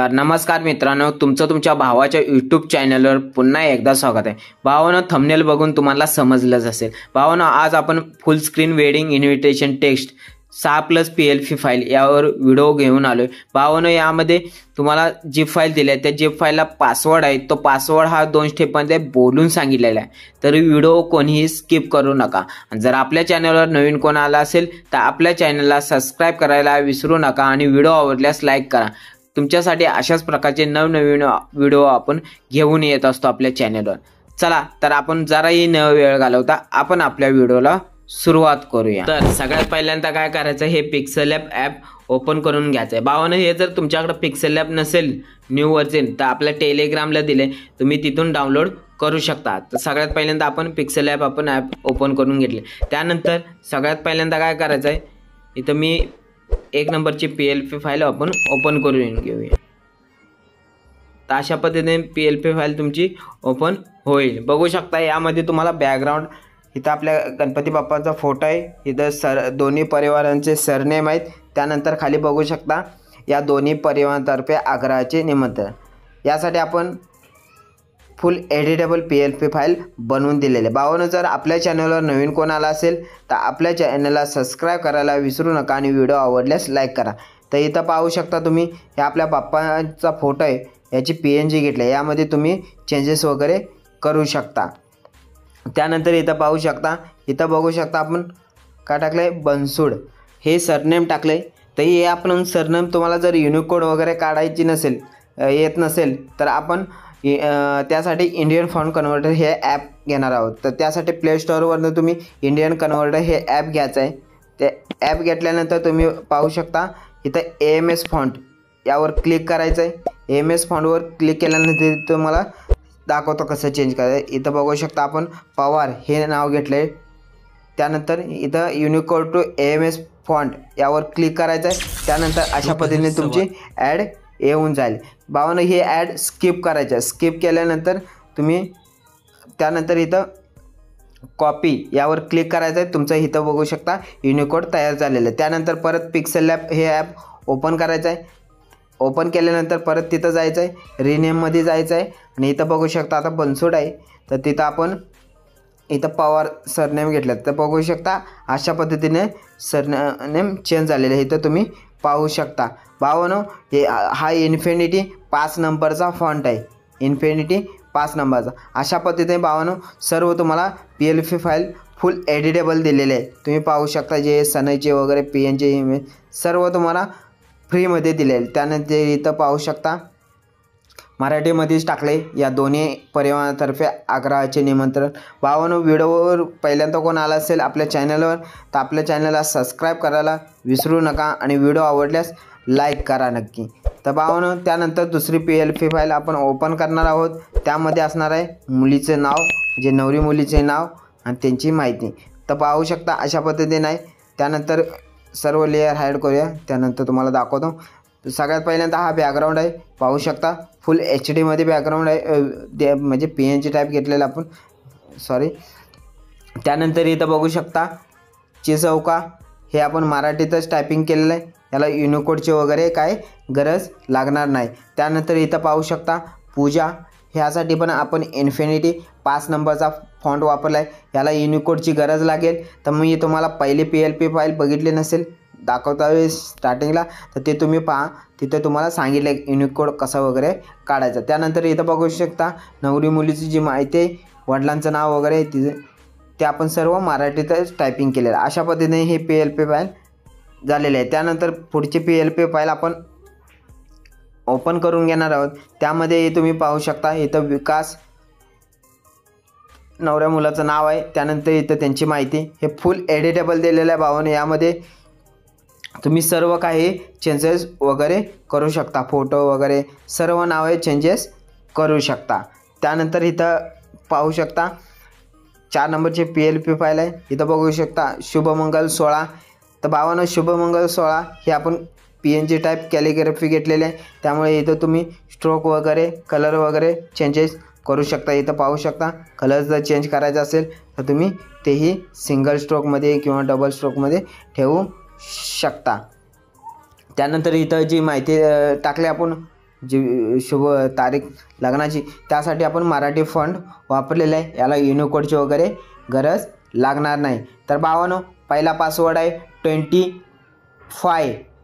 नमस्कार मित्रांनो, तुमचं तुमच्या भावाच्या यूट्यूब चॅनलवर पुन्हा एकदा स्वागत आहे. भावानं थंबनेल बघून तुम्हाला समजलंच असेल. भावानं आज आपण फुल screen wedding invitation text 6+ PLP file यावर व्हिडिओ घेऊन आलोय. भावानं यामध्ये तुम्हाला जीप फाईल दिली आहे, त्या जीप फाईलला पासवर्ड आहे. तो पासवर्ड हा 2 स्टेपमध्ये बोलून सांगितलेला आहे. तर व्हिडिओ कोणीही स्किप करू नका. जर आपल्या चॅनलवर नवीन कोण आला असेल तर आपल्या चॅनलला सबस्क्राईब करायला विसरू नका आणि व्हिडिओ आवडल्यास लाईक करा. तुमच्यासाठी अशाच प्रकारचे नवनवीन व्हिडिओ आपण घेऊन येत असतो आपल्या चॅनलवर. चला तर आपण जराही न वेळ घालवता आपण आपल्या व्हिडिओला सुरुवात करूया. तर सगळ्यात पहिल्यांदा काय करायचं, हे पिक्सेल लॅब ॲप ओपन करून घ्यायचं आहे. भावानं हे जर तुमच्याकडे पिक्सेल लॅब नसेल न्यू व्हर्जन तर आपल्या टेलिग्रामला दिले, तुम्ही तिथून डाउनलोड करू शकता. तर सगळ्यात पहिल्यांदा आपण पिक्सेल लॅब आपण ॲप ओपन करून घेतले. त्यानंतर सगळ्यात पहिल्यांदा काय करायचं आहे, इथं मी 1 नंबरची PLP फाईल आपण ओपन करून घेऊया. तर अशा पद्धतीने PLP फाईल तुमची ओपन होईल. बघू शकता यामध्ये तुम्हाला बॅकग्राऊंड, इथं आपल्या गणपती बाप्पाचा फोटो आहे, इथं दोन्ही परिवारांचे सरनेम आहेत. त्यानंतर खाली बघू शकता या दोन्ही परिवारांतर्फे आग्रहाचे निमंत्रण. यासाठी आपण फुल एडिटेबल PLP फाईल बनवून दिलेले. भावानं जर आपल्या चॅनलवर नवीन कोण आला असेल तर आपल्या चॅनलला सबस्क्राईब करायला विसरू नका आणि व्हिडिओ आवडल्यास लाईक करा. तर इथं पाहू शकता तुम्ही, हे आपल्या बाप्पाचा फोटो आहे, याची PNG घेतली. यामध्ये तुम्ही चेंजेस वगैरे करू शकता. त्यानंतर इथं पाहू शकता, इथं बघू शकता आपण काय टाकलं आहे, बनसूड हे सरनेम टाकलं आहे. तर हे आपण सरनेम तुम्हाला जर युनिकोड वगैरे काढायची नसेल, येत नसेल तर आपण त्यासाठी इंडियन फॉन्ट कन्व्हर्टर हे ॲप घेणार आहोत. तर त्यासाठी प्ले स्टोअरवरनं तुम्ही इंडियन कन्व्हर्टर हे ॲप घ्यायचं आहे. ते ॲप घेतल्यानंतर तुम्ही पाहू शकता इथं AMS फॉन्ट यावर क्लिक करायचं आहे. AMS फॉन्टवर क्लिक केल्यानंतर तुम्हाला दाखवतो कसं चेंज करायचं. इथं बघू शकता आपण पवार हे नाव घेतलं आहे. त्यानंतर इथं युनिकोड टू AMS फॉन्ट यावर क्लिक करायचं आहे. त्यानंतर अशा पद्धतीने तुमची ॲड येऊन जाईल. भावानं हे ॲड स्किप करायचं आहे. स्किप केल्यानंतर तुम्ही त्यानंतर इथं कॉपी यावर क्लिक करायचं आहे. तुमचं इथं बघू शकता युनिकोड तयार झालेलं आहे. त्यानंतर परत पिक्सेल लॅब हे ॲप ओपन करायचं आहे. ओपन केल्यानंतर परत तिथं जायचं आहे, रिनेममध्ये जायचं आहे आणि इथं बघू शकता आता बनसूड आहे, तर तिथं आपण इथं पवार सरनेम घेतलं. तर बघू शकता अशा पद्धतीने सरनेम चेंज झालेलं आहे. इथं तुम्ही पाहू शकता. भावानं हे हा इन्फिनिटी 5 नंबरचा फॉन्ट आहे, इन्फिनिटी 5 नंबरचा. अशा पद्धतीने भावानं सर्व तुम्हाला PLP फाईल फुल एडिटेबल दिलेले आहे. तुम्ही पाहू शकता जे सणाचे वगैरे PNG इमेज सर्व तुम्हाला फ्रीमध्ये दिलेले. त्यानंतर इथं पाहू शकता मराठीमध्येच टाकले, या दोन्ही परिवारातर्फे आग्रहाचे निमंत्रण. भावानं व्हिडिओवर पहिल्यांदा कोण आला असेल आपल्या चॅनलवर तर आपल्या चॅनलला सबस्क्राईब करायला विसरू नका आणि व्हिडिओ आवडल्यास लाईक करा नक्की. तर भावानं त्यानंतर दुसरी PLP फाईल आपण ओपन करणार आहोत. त्यामध्ये असणार आहे मुलीचे नाव, म्हणजे नवरी मुलीचे नाव आणि त्यांची माहिती. तर पाहू शकता अशा पद्धतीने आहे. त्यानंतर सर्व लेअर हाईड करूया, त्यानंतर तुम्हाला दाखवतो. सगळ्यात पहिल्यांदा हा बॅकग्राऊंड आहे, पाहू शकता फुल HD मध्ये बॅकग्राऊंड आहे, म्हणजे PNG टाईप घेतलेला आपण, सॉरी. त्यानंतर इथं बघू शकता चिचौका हे आपण मराठीतच टायपिंग केलेलं आहे. याला युनिकोडची वगैरे काय गरज लागणार नाही. त्यानंतर इथं पाहू शकता पूजा, ह्यासाठी पण आपण इन्फिनिटी 5 नंबरचा फॉन्ट वापरला आहे. याला युनिकोडची गरज लागेल. तर मी तुम्हाला पहिली PLP फाईल बघितली नसेल दाखवता वेळेस स्टार्टिंगला, तर ते तुम्ही पहा, तिथे तुम्हाला सांगितलं युनिकोड कसं वगैरे काढायचं. त्यानंतर इथं बघू शकता नवरी मुलीची जी माहिती आहे, वडिलांचं नाव वगैरे ते आपण सर्व मराठीतच टायपिंग केलेलं. अशा पद्धतीने हे PLP फाईल झालेले आहे. त्यानंतर पुढची PLP फाईल आपण ओपन करून घेणार आहोत. त्यामध्ये तुम्ही पाहू शकता इथं विकास नवऱ्या मुलाचं नाव आहे. त्यानंतर इथं त्यांची माहिती, हे फुल एडिटेबल दिलेलं आहे भावाने. यामध्ये तुम्ही सर्व काही चेंजेस वगैरे करू शकता, फोटो वगैरे सर्व नावे चेंजेस करू शकता. त्यानंतर इथं पाहू शकता 4 नंबरची PLP फाईल आहे. इथं बघू शकता शुभमंगल 16. तर भावानं शुभमंगल 16 हे आपण PNG टाईप कॅलिग्राफी घेतलेले आहे. त्यामुळे इथं तुम्ही स्ट्रोक वगैरे कलर वगैरे चेंजेस करू शकता. इथं पाहू शकता कलर जर चेंज करायचा असेल तर तुम्ही तेही सिंगल स्ट्रोकमध्ये किंवा डबल स्ट्रोकमध्ये ठेवू शकता. त्यानंतर इथं जी माहिती टाकली आपण जी शुभ तारीख लग्नाची, त्यासाठी आपण मराठी फॉन्ट वापरलेला आहे. याला युनिकोडची वगैरे गरज लागणार नाही. तर भावांनो, पहिला पासवर्ड आहे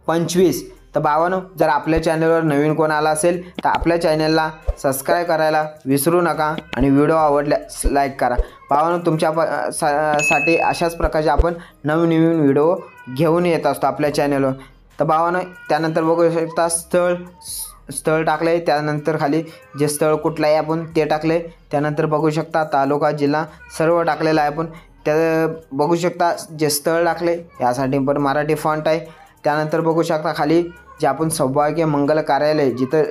25. तर भावांनो, जर आपल्या चॅनलवर नवीन कोण आला असेल तर आपल्या चॅनलला सबस्क्राईब करायला विसरू नका आणि व्हिडिओ आवडल्यास लाईक करा. भावांनो, तुमच्या साठी अशाच प्रकारचे आपण नवीन व्हिडिओ घेऊन येत असतो आपल्या चॅनलवर. तर भावांनो, त्यानंतर बघू शकता स्थळ टाकलं आहे. त्यानंतर खाली जे स्थळ कुठलं आहे आपण ते टाकले. त्यानंतर बघू शकता तालुका जिल्हा सर्व टाकलेलं आहे आपण. त्या बघू शकता जे स्थळ टाकले यासाठी पण मराठी फॉन्ट आहे. त्यानंतर बघू शकता खाली जे आपण सौभाग्य मंगल कार्यालय जिथं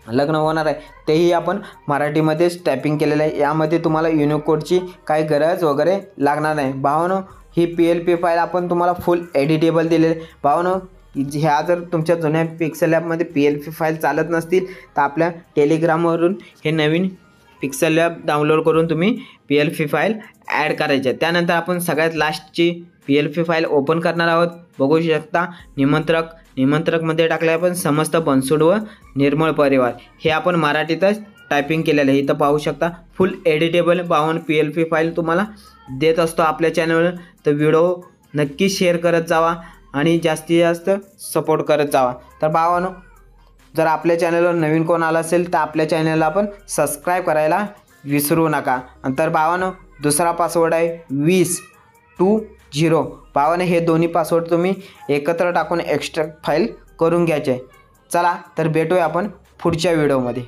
लग्न होणार आहे तेही आपण मराठीमध्येच टायपिंग केलेलं आहे. यामध्ये तुम्हाला युनिकोडची काही गरज वगैरे लागणार नाही. भावांनो, ही PLP फाईल आपण तुम्हाला फुल एडिटेबल दिलेली. भावांनो, ह्या जर तुमच्या जुन्या पिक्सेल ॲपमध्ये PLP फाईल चालत नसतील तर आपल्या टेलिग्रामवरून हे नवीन पिक्सेल ॲप डाउनलोड करून तुम्ही PLP फाईल ॲड करायच्या. त्यानंतर आपण सगळ्यात लास्टची PLP फाईल ओपन करणार आहोत. बघू शकता निमंत्रकमध्ये टाकले आपण समस्त बनसोड व निर्मळ परिवार, हे आपण मराठीतच टायपिंग केलेलं आहे. इथं पाहू शकता फुल एडिटेबल PLP फाईल तुम्हाला देत असतो आपल्या चॅनलवर. तर व्हिडिओ नक्की शेअर करत जावा आणि जास्तीत जास्त सपोर्ट करत जावा. तर भावांनो, जर आपल्या चॅनलवर नवीन कोण आला असेल तर आपल्या चॅनलला आपण सबस्क्राईब करायला विसरू नका. तर भावांनो, दुसरा पासवर्ड आहे 20. भावांनो, हे दोन्ही पासवर्ड तुम्ही एकत्र टाकून एक्स्ट्रॅक्ट फाईल करून घ्यायचे. चला तर भेटूया आपण पुढच्या व्हिडिओमध्ये.